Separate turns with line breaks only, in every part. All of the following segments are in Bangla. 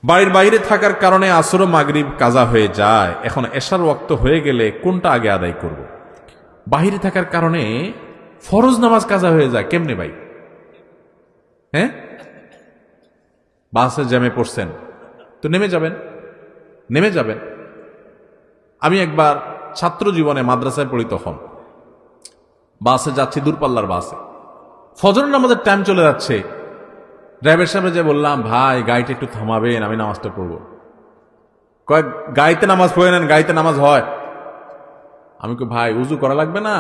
বাড়ির বাইরে থাকার কারণে আসর ও মাগরিব কাজা হয়ে যায়, এখন এশার ওয়াক্ত হয়ে গেলে কোনটা আগে আদায় করব? বাহিরে থাকার কারণে ফরজ নামাজ কাজা হয়ে যায় কেমনে ভাই? হ্যাঁ, বাসে জ্যামে পড়ছেন তো নেমে যাবেন। আমি একবার ছাত্র জীবনে মাদ্রাসায় পড়ি, তখন বাসে যাচ্ছি, দূরপাল্লার বাসে, ফজর নামাজের টাইম চলে যাচ্ছে। ড্রাইভার সাহেব যে বললাম, ভাই গাড়িটা একটু থামাবেন, আমি নামাজটা পড়বো। কয়েক গাড়িতে নামাজ পড়ে নেন, গাড়িতে নামাজ হয়। আমি কই ভাই উজু করা লাগবে না?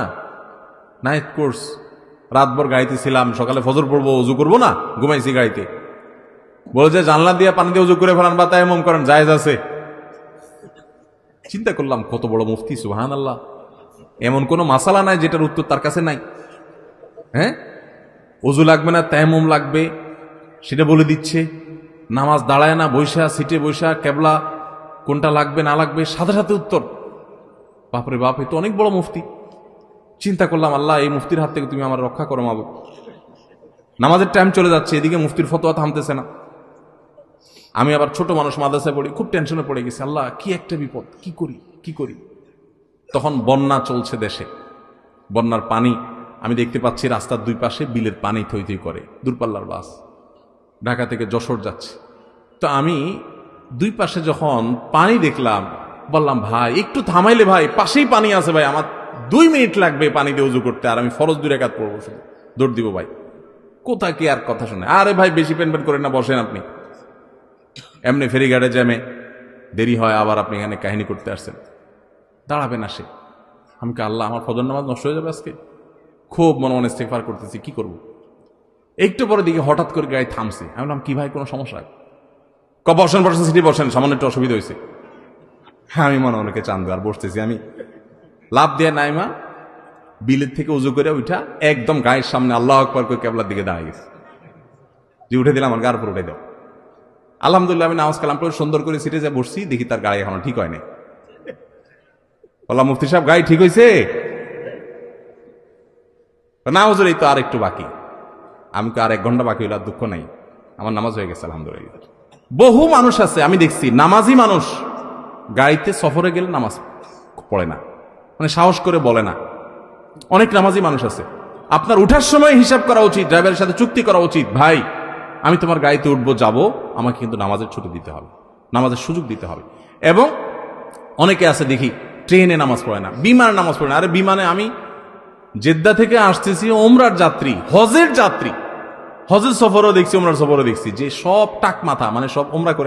নাইট কোর্স, রাতভর গাড়িতে ছিলাম, সকালে ফজর পড়বো, উজু করবো না? ঘুমাইছি গাড়িতে। বলে যে জানলা দিয়ে পানি দিয়ে উজু করে ফেলান বা তায়াম্মুম করেন, জায়েজ আছে। চিন্তা করলাম কত বড় মুফতি, সুবহানাল্লাহ। এমন কোন মাসালা নাই যেটার উত্তর তার কাছে নাই। হ্যাঁ, উজু লাগবে না তায়াম্মুম লাগবে সেটা বলে দিচ্ছে। নামাজ দাঁড়ায় না, বৈশা সিটে বৈশা কেবলা কোনটা লাগবে না লাগবে সাথে সাথে উত্তর। বাপরে বাপ, এ তো অনেক বড় মুফতি। চিন্তা করলাম, আল্লাহ এই মুফতির হাত থেকে তুমি আমার রক্ষা করো মাবুদ। নামাজের টাইম চলে যাচ্ছে, এদিকে মুফতির ফতোয়া থামতেছে না। আমি আবার ছোট মানুষ, মাদ্রাসায় পড়ি, খুব টেনশনে পড়ে গেছি। আল্লাহ কি একটা বিপদ, কি করি। তখন বন্যা চলছে দেশে, বন্যার পানি আমি দেখতে পাচ্ছি রাস্তার দুই পাশে বিলের পানি থই থই করে। দূরপাল্লার বাস ঢাকা থেকে যশোর যাচ্ছে। তো আমি দুই পাশে যখন পানি দেখলাম, বললাম ভাই একটু থামাইলে, ভাই পাশেই পানি আছে ভাই, আমার 2 মিনিট লাগবে পানি দিয়ে উজু করতে, আর আমি ফরজ 2 রাকাত পড়বো, শুধু দৌড় দিব ভাই। কোথা কি আর কথা শুনে, আরে ভাই বেশি পেন করেন না, বসেন আপনি। এমনি ফেরিঘাটে জ্যামে দেরি হয়, আবার আপনি এখানে কাহিনী করতে আসছেন, দাঁড়াবেন না সে। আমি কে আল্লাহ, আমার ফজর নামাজ নষ্ট হয়ে যাবে আজকে। খুব মনে মনে ইস্তেগফার করতেছি, কি করব। একটু পরে দিকে হঠাৎ করে গাড়ি থামছে। আমি বললাম কি ভাই, কোনো সমস্যা? বসেন সিটি বসেন, সামান্য একটু অসুবিধা হয়েছে। হ্যাঁ, আমি মনে অনেকে চান্দু আর বসতেছি। আমি লাভ দিয়ে নাইমা বিলের থেকে উজু করে উঠা একদম গায়ের সামনে আল্লাহু আকবার করে কেবলার দিকে দাঁড়িয়ে গেছে। যে উঠে দিলাম, আমার গার উপর উঠে দাও। আলহামদুলিল্লাহ, আমি নামাজ কালাম পরে সুন্দর করে সিটে যা বসছি, দেখি তার গাড়ি এখনো ঠিক হয়নি। বললাম মুফতি সাহেব গাড়ি ঠিক হয়েছে? না হুজুর, এই তো আর একটু বাকি। আমি তো আর 1 ঘন্টা বাকি হইলে আর দুঃখ নাই, আমার নামাজ হয়ে গেছে আলহামদুলিল্লাহ। বহু মানুষ আছে আমি দেখছি, নামাজি মানুষ গাড়িতে সফরে গেলে নামাজ পড়ে না, মানে সাহস করে বলে না। অনেক নামাজি মানুষ আছে। আপনার উঠার সময় হিসাব করা উচিত, ড্রাইভারের সাথে চুক্তি করা উচিত, ভাই আমি তোমার গাড়িতে উঠবো, যাবো, আমাকে কিন্তু নামাজের ছুটি দিতে হবে, নামাজের সুযোগ দিতে হবে। এবং অনেকে আছে দেখি ট্রেনে নামাজ পড়ে না, বিমানে নামাজ পড়ে না। আরে বিমানে আমি জেদ্দা থেকে আসতেছি, ওমরার যাত্রী, হজের যাত্রী, হজের সফরও দেখছি, ওমরার সফরও দেখছি, যে সব টাক মাথা, মানে সব ওমরা করে